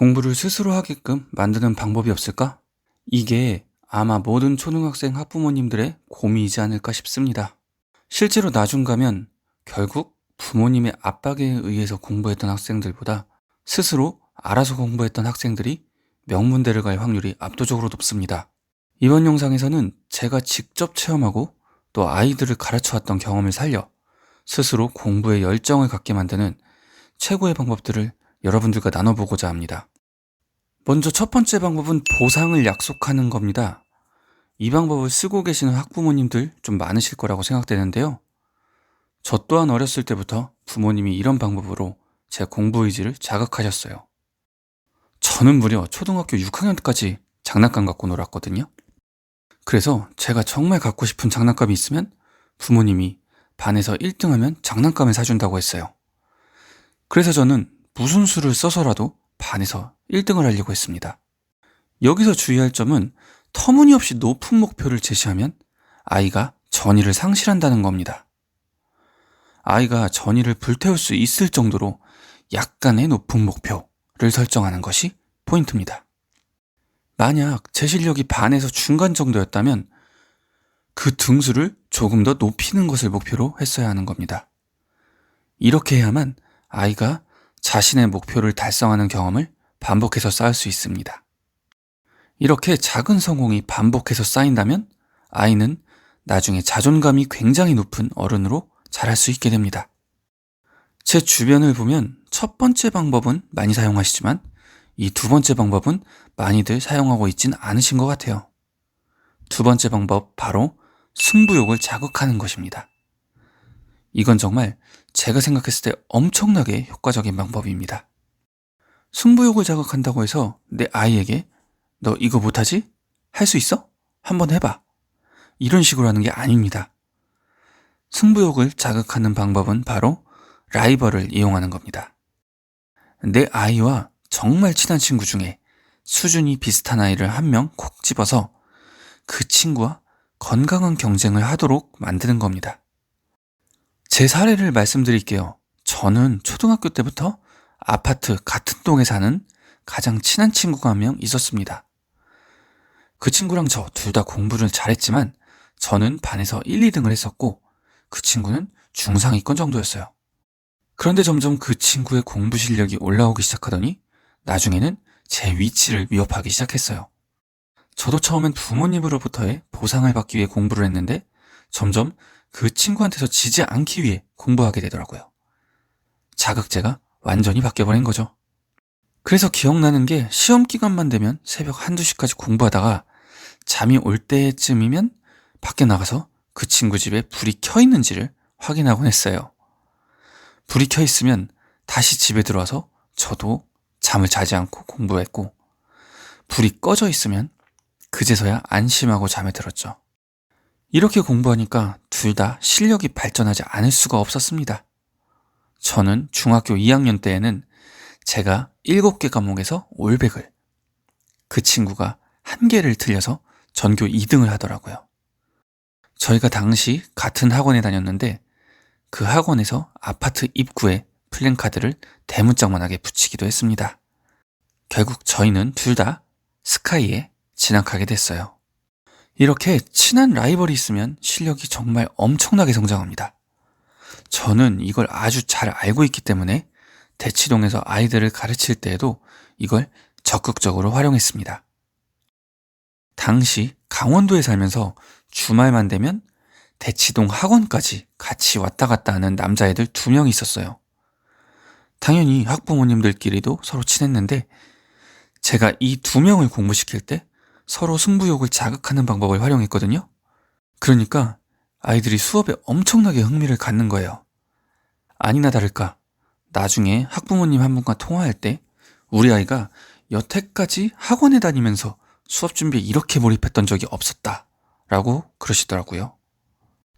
공부를 스스로 하게끔 만드는 방법이 없을까? 이게 아마 모든 초등학생 학부모님들의 고민이지 않을까 싶습니다. 실제로 나중 가면 결국 부모님의 압박에 의해서 공부했던 학생들보다 스스로 알아서 공부했던 학생들이 명문대를 갈 확률이 압도적으로 높습니다. 이번 영상에서는 제가 직접 체험하고 또 아이들을 가르쳐왔던 경험을 살려 스스로 공부에 열정을 갖게 만드는 최고의 방법들을 여러분들과 나눠보고자 합니다. 먼저 첫 번째 방법은 보상을 약속하는 겁니다. 이 방법을 쓰고 계시는 학부모님들 좀 많으실 거라고 생각되는데요. 저 또한 어렸을 때부터 부모님이 이런 방법으로 제 공부 의지를 자극하셨어요. 저는 무려 초등학교 6학년까지 장난감 갖고 놀았거든요. 그래서 제가 정말 갖고 싶은 장난감이 있으면 부모님이 반에서 1등하면 장난감을 사준다고 했어요. 그래서 저는 무슨 수를 써서라도 반에서 1등을 하려고 했습니다. 여기서 주의할 점은 터무니없이 높은 목표를 제시하면 아이가 전의를 상실한다는 겁니다. 아이가 전의를 불태울 수 있을 정도로 약간의 높은 목표를 설정하는 것이 포인트입니다. 만약 제 실력이 반에서 중간 정도였다면 그 등수를 조금 더 높이는 것을 목표로 했어야 하는 겁니다. 이렇게 해야만 아이가 자신의 목표를 달성하는 경험을 반복해서 쌓을 수 있습니다. 이렇게 작은 성공이 반복해서 쌓인다면 아이는 나중에 자존감이 굉장히 높은 어른으로 자랄 수 있게 됩니다. 제 주변을 보면 첫 번째 방법은 많이 사용하시지만 이 두 번째 방법은 많이들 사용하고 있진 않으신 것 같아요. 두 번째 방법, 바로 승부욕을 자극하는 것입니다. 이건 정말 제가 생각했을 때 엄청나게 효과적인 방법입니다. 승부욕을 자극한다고 해서 내 아이에게 너 이거 못하지? 할 수 있어? 한번 해봐. 이런 식으로 하는 게 아닙니다. 승부욕을 자극하는 방법은 바로 라이벌을 이용하는 겁니다. 내 아이와 정말 친한 친구 중에 수준이 비슷한 아이를 한 명 콕 집어서 그 친구와 건강한 경쟁을 하도록 만드는 겁니다. 제 사례를 말씀드릴게요. 저는 초등학교 때부터 아파트 같은 동에 사는 가장 친한 친구가 한 명 있었습니다. 그 친구랑 저 둘 다 공부를 잘했지만 저는 반에서 1, 2등을 했었고 그 친구는 중상위권 정도였어요. 그런데 점점 그 친구의 공부 실력이 올라오기 시작하더니 나중에는 제 위치를 위협하기 시작했어요. 저도 처음엔 부모님으로부터의 보상을 받기 위해 공부를 했는데 점점 그 친구한테서 지지 않기 위해 공부하게 되더라고요. 자극제가 완전히 바뀌어버린 거죠. 그래서 기억나는 게 시험 기간만 되면 새벽 한두 시까지 공부하다가 잠이 올 때쯤이면 밖에 나가서 그 친구 집에 불이 켜 있는지를 확인하곤 했어요. 불이 켜 있으면 다시 집에 들어와서 저도 잠을 자지 않고 공부했고, 불이 꺼져 있으면 그제서야 안심하고 잠에 들었죠. 이렇게 공부하니까 둘 다 실력이 발전하지 않을 수가 없었습니다. 저는 중학교 2학년 때에는 제가 7개 과목에서 올백을, 그 친구가 1개를 틀려서 전교 2등을 하더라고요. 저희가 당시 같은 학원에 다녔는데 그 학원에서 아파트 입구에 플랜카드를 대문짝만하게 붙이기도 했습니다. 결국 저희는 둘 다 스카이에 진학하게 됐어요. 이렇게 친한 라이벌이 있으면 실력이 정말 엄청나게 성장합니다. 저는 이걸 아주 잘 알고 있기 때문에 대치동에서 아이들을 가르칠 때에도 이걸 적극적으로 활용했습니다. 당시 강원도에 살면서 주말만 되면 대치동 학원까지 같이 왔다 갔다 하는 남자애들 2명이 있었어요. 당연히 학부모님들끼리도 서로 친했는데 제가 이 2명을 공부시킬 때 서로 승부욕을 자극하는 방법을 활용했거든요. 그러니까 아이들이 수업에 엄청나게 흥미를 갖는 거예요. 아니나 다를까 나중에 학부모님 한 분과 통화할 때 우리 아이가 여태까지 학원에 다니면서 수업 준비에 이렇게 몰입했던 적이 없었다 라고 그러시더라고요.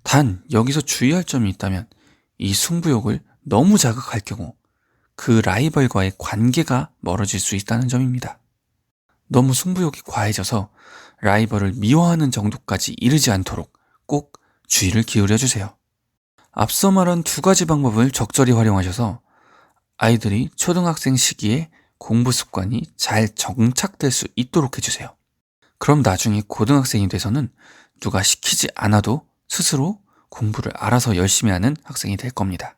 단 여기서 주의할 점이 있다면 이 승부욕을 너무 자극할 경우 그 라이벌과의 관계가 멀어질 수 있다는 점입니다. 너무 승부욕이 과해져서 라이벌을 미워하는 정도까지 이르지 않도록 꼭 주의를 기울여 주세요. 앞서 말한 2가지 방법을 적절히 활용하셔서 아이들이 초등학생 시기에 공부 습관이 잘 정착될 수 있도록 해주세요. 그럼 나중에 고등학생이 돼서는 누가 시키지 않아도 스스로 공부를 알아서 열심히 하는 학생이 될 겁니다.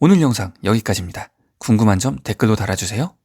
오늘 영상 여기까지입니다. 궁금한 점 댓글로 달아주세요.